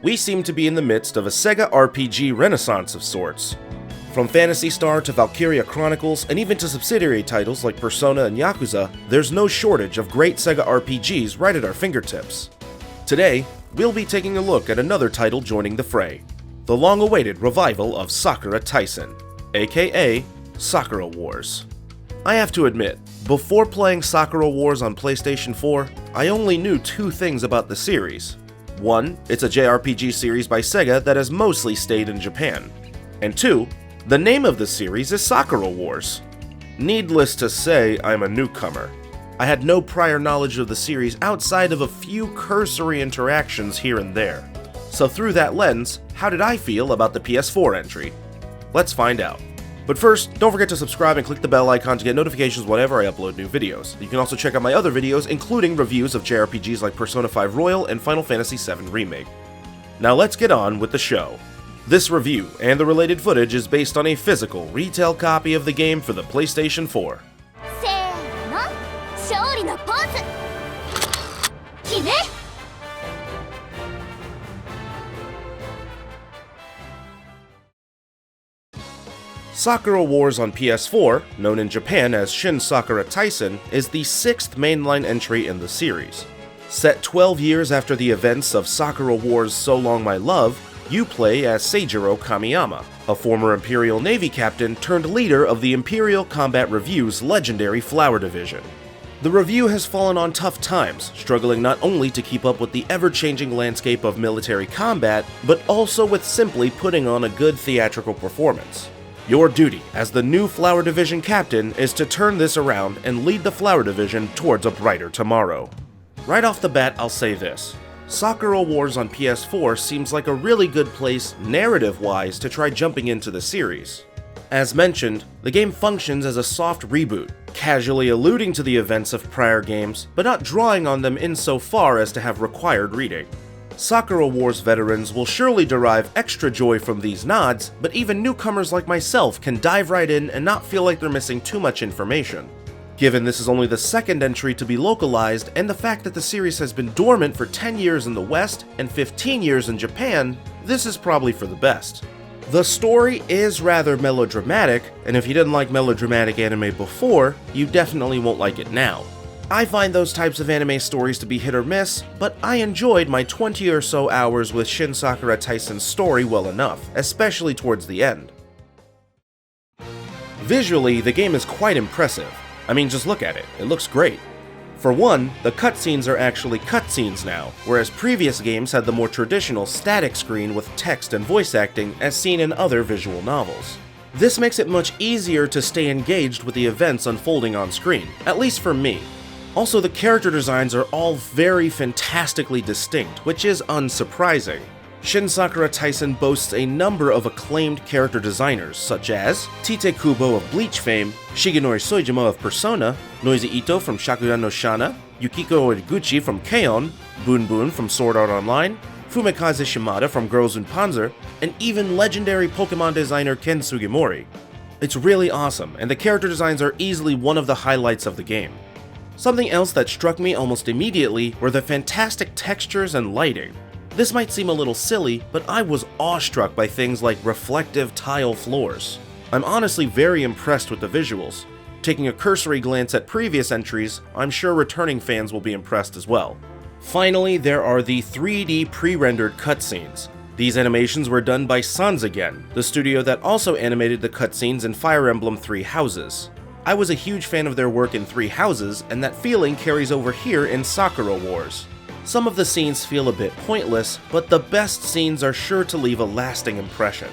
we seem to be in the midst of a Sega RPG renaissance of sorts. From Phantasy Star to Valkyria Chronicles, and even to subsidiary titles like Persona and Yakuza, there's no shortage of great Sega RPGs right at our fingertips. Today, we'll be taking a look at another title joining the fray, the long-awaited revival of Sakura Taisen, aka Sakura Wars. I have to admit, before playing Sakura Wars on PlayStation 4, I only knew two things about the series. One, it's a JRPG series by Sega that has mostly stayed in Japan. And two, the name of the series is Sakura Wars. Needless to say, I'm a newcomer. I had no prior knowledge of the series outside of a few cursory interactions here and there. So through that lens, how did I feel about the PS4 entry? Let's find out. But first, don't forget to subscribe and click the bell icon to get notifications whenever I upload new videos. You can also check out my other videos, including reviews of JRPGs like Persona 5 Royal and Final Fantasy VII Remake. Now let's get on with the show. This review and the related footage is based on a physical retail copy of the game for the PlayStation 4. Sakura Wars on PS4, known in Japan as Shin Sakura Taisen, is the sixth mainline entry in the series. Set 12 years after the events of Sakura Wars So Long My Love, you play as Seijiro Kamiyama, a former Imperial Navy captain turned leader of the Imperial Combat Review's legendary Flower Division. The Review has fallen on tough times, struggling not only to keep up with the ever-changing landscape of military combat, but also with simply putting on a good theatrical performance. Your duty as the new Flower Division captain is to turn this around and lead the Flower Division towards a brighter tomorrow. Right off the bat, I'll say this. Sakura Wars on PS4 seems like a really good place, narrative-wise, to try jumping into the series. As mentioned, the game functions as a soft reboot, casually alluding to the events of prior games, but not drawing on them insofar as to have required reading. Sakura Wars veterans will surely derive extra joy from these nods, but even newcomers like myself can dive right in and not feel like they're missing too much information. Given this is only the second entry to be localized, and the fact that the series has been dormant for 10 years in the West and 15 years in Japan, this is probably for the best. The story is rather melodramatic, and if you didn't like melodramatic anime before, you definitely won't like it now. I find those types of anime stories to be hit or miss, but I enjoyed my 20 or so hours with Shin Sakura Taisen's story well enough, especially towards the end. Visually, the game is quite impressive. I mean, just look at it, it looks great. For one, the cutscenes are actually cutscenes now, whereas previous games had the more traditional static screen with text and voice acting as seen in other visual novels. This makes it much easier to stay engaged with the events unfolding on screen, at least for me. Also, the character designs are all very fantastically distinct, which is unsurprising. Shin Sakura Taisen boasts a number of acclaimed character designers, such as Tite Kubo of Bleach fame, Shigenori Soejima of Persona, Noisy Ito from Shakugan no Shana, Yukiko Origuchi from K-On!, Boon Boon from Sword Art Online, Fumikaze Shimada from Girls und Panzer, and even legendary Pokemon designer Ken Sugimori. It's really awesome, and the character designs are easily one of the highlights of the game. Something else that struck me almost immediately were the fantastic textures and lighting. This might seem a little silly, but I was awestruck by things like reflective tile floors. I'm honestly very impressed with the visuals. Taking a cursory glance at previous entries, I'm sure returning fans will be impressed as well. Finally, there are the 3D pre-rendered cutscenes. These animations were done by Sans again, the studio that also animated the cutscenes in Fire Emblem Three Houses. I was a huge fan of their work in Three Houses, and that feeling carries over here in Sakura Wars. Some of the scenes feel a bit pointless, but the best scenes are sure to leave a lasting impression.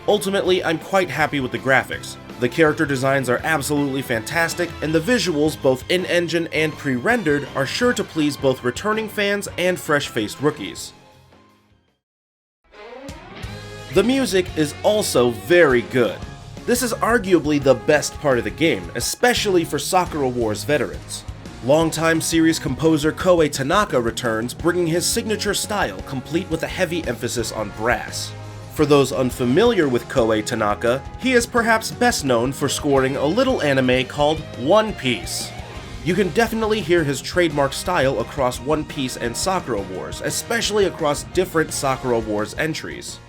Ultimately, I'm quite happy with the graphics. The character designs are absolutely fantastic, and the visuals, both in-engine and pre-rendered, are sure to please both returning fans and fresh-faced rookies. The music is also very good. This is arguably the best part of the game, especially for Sakura Wars veterans. Longtime series composer Koei Tanaka returns, bringing his signature style, complete with a heavy emphasis on brass. For those unfamiliar with Koei Tanaka, he is perhaps best known for scoring a little anime called One Piece. You can definitely hear his trademark style across One Piece and Sakura Wars, especially across different Sakura Wars entries.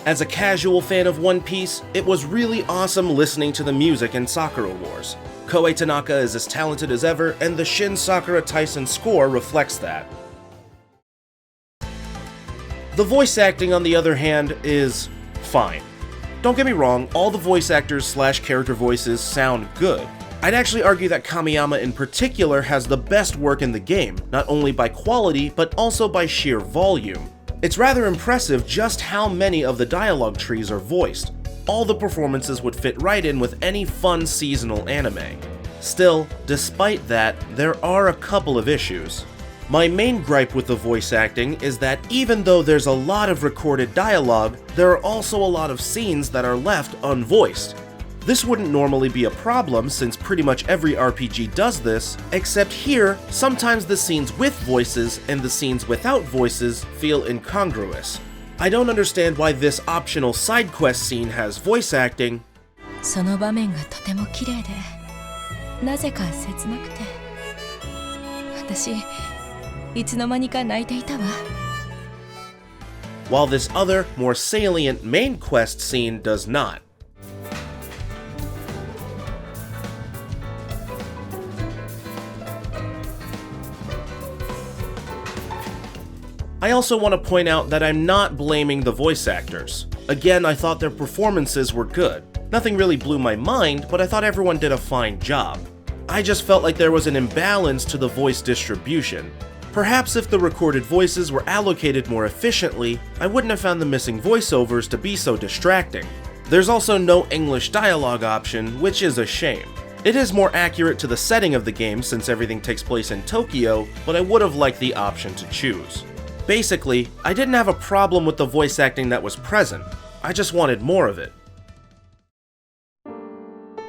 As a casual fan of One Piece, it was really awesome listening to the music in Sakura Wars. Koei Tanaka is as talented as ever, and the Shin Sakura Taisen score reflects that. The voice acting, on the other hand, is fine. Don't get me wrong, all the voice actors / character voices sound good. I'd actually argue that Kamiyama in particular has the best work in the game, not only by quality, but also by sheer volume. It's rather impressive just how many of the dialogue trees are voiced. All the performances would fit right in with any fun seasonal anime. Still, despite that, there are a couple of issues. My main gripe with the voice acting is that even though there's a lot of recorded dialogue, there are also a lot of scenes that are left unvoiced. This wouldn't normally be a problem since pretty much every RPG does this, except here, sometimes the scenes with voices and the scenes without voices feel incongruous. I don't understand why this optional side quest scene has voice acting, その場面がとても綺麗で、なぜか切なくて、私、いつの間にか泣いていたわ。 while this other, more salient main quest scene does not. I also want to point out that I'm not blaming the voice actors. Again, I thought their performances were good. Nothing really blew my mind, but I thought everyone did a fine job. I just felt like there was an imbalance to the voice distribution. Perhaps if the recorded voices were allocated more efficiently, I wouldn't have found the missing voiceovers to be so distracting. There's also no English dialogue option, which is a shame. It is more accurate to the setting of the game since everything takes place in Tokyo, but I would have liked the option to choose. Basically, I didn't have a problem with the voice acting that was present, I just wanted more of it.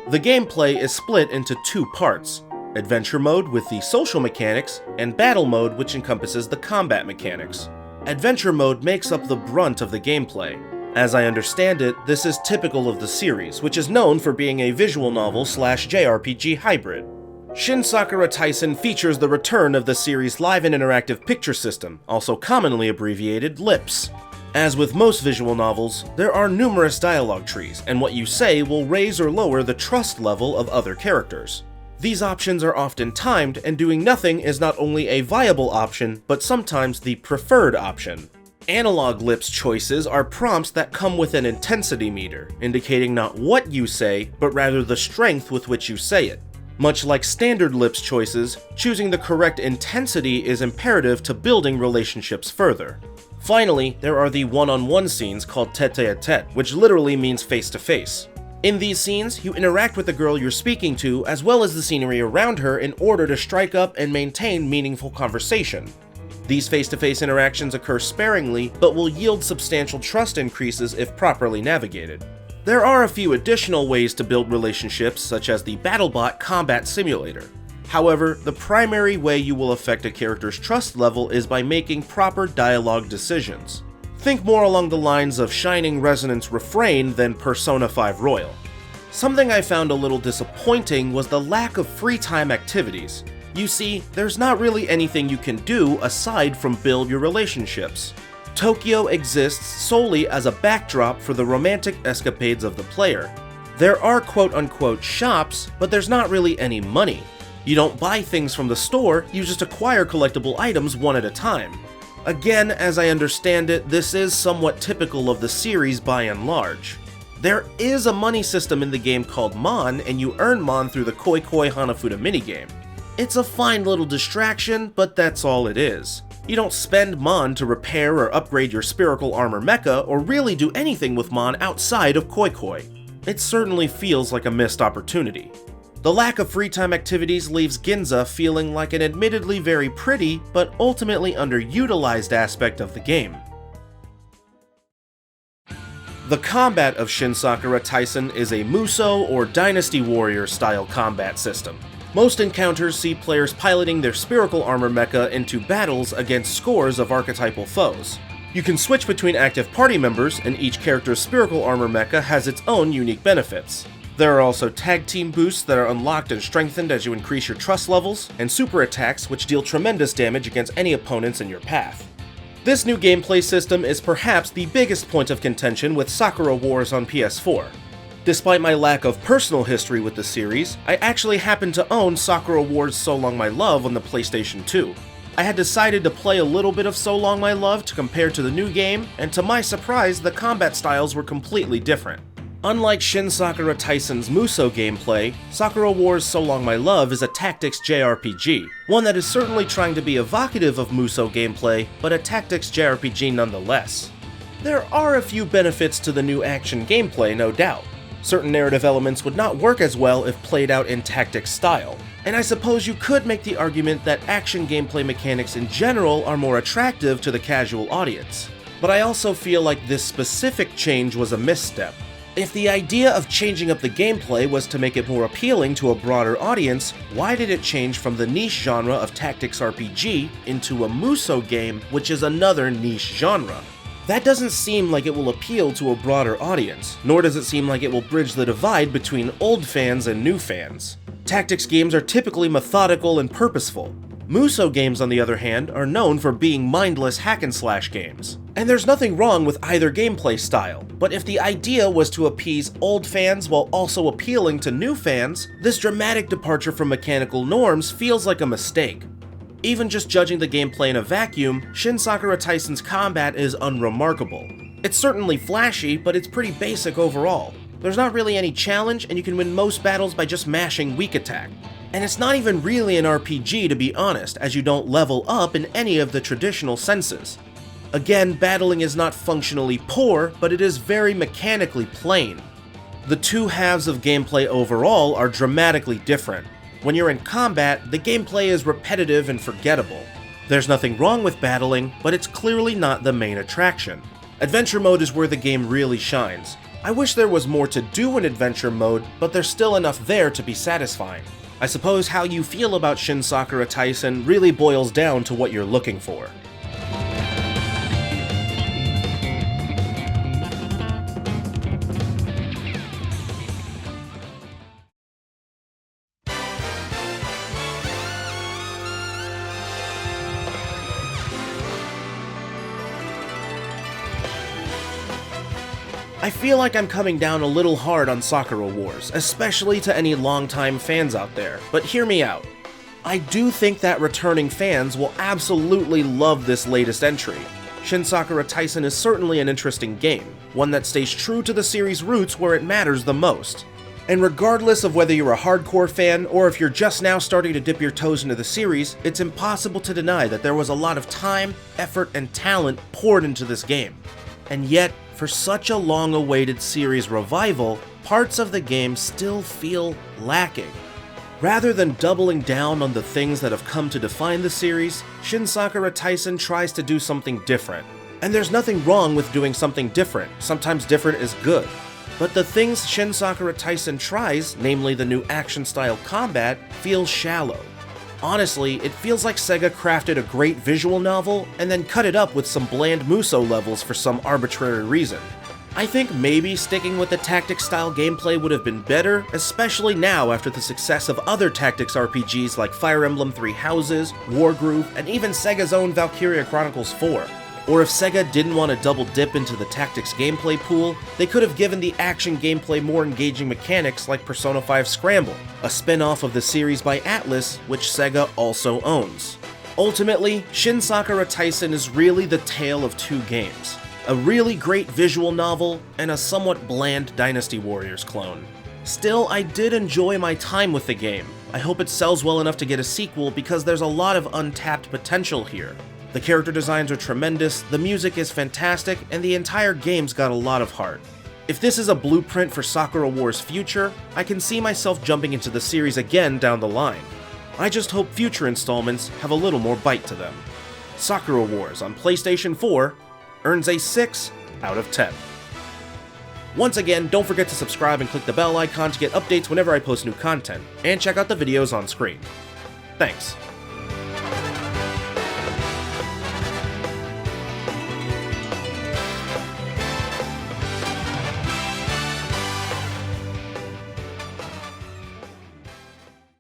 The gameplay is split into two parts: Adventure Mode with the social mechanics, and Battle Mode which encompasses the combat mechanics. Adventure Mode makes up the brunt of the gameplay. As I understand it, this is typical of the series, which is known for being a visual novel / JRPG hybrid. Shin Sakura Taisen features the return of the series' live and interactive picture system, also commonly abbreviated LIPS. As with most visual novels, there are numerous dialogue trees, and what you say will raise or lower the trust level of other characters. These options are often timed, and doing nothing is not only a viable option, but sometimes the preferred option. Analog LIPS choices are prompts that come with an intensity meter, indicating not what you say, but rather the strength with which you say it. Much like standard LIPS choices, choosing the correct intensity is imperative to building relationships further. Finally, there are the one-on-one scenes called tete-a-tete, which literally means face-to-face. In these scenes, you interact with the girl you're speaking to as well as the scenery around her in order to strike up and maintain meaningful conversation. These face-to-face interactions occur sparingly, but will yield substantial trust increases if properly navigated. There are a few additional ways to build relationships, such as the BattleBot Combat Simulator. However, the primary way you will affect a character's trust level is by making proper dialogue decisions. Think more along the lines of Shining Resonance Refrain than Persona 5 Royal. Something I found a little disappointing was the lack of free time activities. You see, there's not really anything you can do aside from build your relationships. Tokyo exists solely as a backdrop for the romantic escapades of the player. There are quote-unquote shops, but there's not really any money. You don't buy things from the store, you just acquire collectible items one at a time. Again, as I understand it, this is somewhat typical of the series by and large. There is a money system in the game called Mon, and you earn Mon through the Koi Koi Hanafuda minigame. It's a fine little distraction, but that's all it is. You don't spend Mon to repair or upgrade your spherical armor mecha, or really do anything with Mon outside of Koi Koi. It certainly feels like a missed opportunity. The lack of free time activities leaves Ginza feeling like an admittedly very pretty, but ultimately underutilized aspect of the game. The combat of Shin Sakura Taisen is a Musou or Dynasty Warrior style combat system. Most encounters see players piloting their spherical armor mecha into battles against scores of archetypal foes. You can switch between active party members, and each character's spherical armor mecha has its own unique benefits. There are also tag team boosts that are unlocked and strengthened as you increase your trust levels, and super attacks which deal tremendous damage against any opponents in your path. This new gameplay system is perhaps the biggest point of contention with Sakura Wars on PS4. Despite my lack of personal history with the series, I actually happen to own Sakura Wars So Long My Love on the PlayStation 2. I had decided to play a little bit of So Long My Love to compare to the new game, and to my surprise, the combat styles were completely different. Unlike Shin Sakura Taisen's Musou gameplay, Sakura Wars So Long My Love is a tactics JRPG, one that is certainly trying to be evocative of Musou gameplay, but a tactics JRPG nonetheless. There are a few benefits to the new action gameplay, no doubt. Certain narrative elements would not work as well if played out in tactics style, and I suppose you could make the argument that action gameplay mechanics in general are more attractive to the casual audience. But I also feel like this specific change was a misstep. If the idea of changing up the gameplay was to make it more appealing to a broader audience, why did it change from the niche genre of tactics RPG into a Musou game, which is another niche genre? That doesn't seem like it will appeal to a broader audience, nor does it seem like it will bridge the divide between old fans and new fans. Tactics games are typically methodical and purposeful. Musou games, on the other hand, are known for being mindless hack-and-slash games. And there's nothing wrong with either gameplay style, but if the idea was to appease old fans while also appealing to new fans, this dramatic departure from mechanical norms feels like a mistake. Even just judging the gameplay in a vacuum, Shin Sakura Taisen's combat is unremarkable. It's certainly flashy, but it's pretty basic overall. There's not really any challenge, and you can win most battles by just mashing weak attack. And it's not even really an RPG, to be honest, as you don't level up in any of the traditional senses. Again, battling is not functionally poor, but it is very mechanically plain. The two halves of gameplay overall are dramatically different. When you're in combat, the gameplay is repetitive and forgettable. There's nothing wrong with battling, but it's clearly not the main attraction. Adventure mode is where the game really shines. I wish there was more to do in adventure mode, but there's still enough there to be satisfying. I suppose how you feel about Shin Sakura Taisen really boils down to what you're looking for. I feel like I'm coming down a little hard on Sakura Wars, especially to any longtime fans out there, but hear me out. I do think that returning fans will absolutely love this latest entry. Shin Sakura Taisen is certainly an interesting game, one that stays true to the series' roots where it matters the most. And regardless of whether you're a hardcore fan or if you're just now starting to dip your toes into the series, it's impossible to deny that there was a lot of time, effort, and talent poured into this game. And yet, for such a long-awaited series revival, parts of the game still feel lacking. Rather than doubling down on the things that have come to define the series, Shin Sakura Taisen tries to do something different. And there's nothing wrong with doing something different, sometimes different is good. But the things Shin Sakura Taisen tries, namely the new action-style combat, feel shallow. Honestly, it feels like Sega crafted a great visual novel and then cut it up with some bland Musou levels for some arbitrary reason. I think maybe sticking with the tactics-style gameplay would have been better, especially now after the success of other tactics RPGs like Fire Emblem Three Houses, Wargroove, and even Sega's own Valkyria Chronicles 4. Or if Sega didn't want to double dip into the tactics gameplay pool, they could have given the action gameplay more engaging mechanics like Persona 5 Scramble, a spin-off of the series by Atlus, which Sega also owns. Ultimately, Shin Sakura Taisen is really the tale of two games. a really great visual novel, and a somewhat bland Dynasty Warriors clone. Still, I did enjoy my time with the game. I hope it sells well enough to get a sequel because there's a lot of untapped potential here. The character designs are tremendous, the music is fantastic, and the entire game's got a lot of heart. If this is a blueprint for Sakura Wars' future, I can see myself jumping into the series again down the line. I just hope future installments have a little more bite to them. Sakura Wars on PlayStation 4 earns a 6 out of 10. Once again, don't forget to subscribe and click the bell icon to get updates whenever I post new content, and check out the videos on screen. Thanks.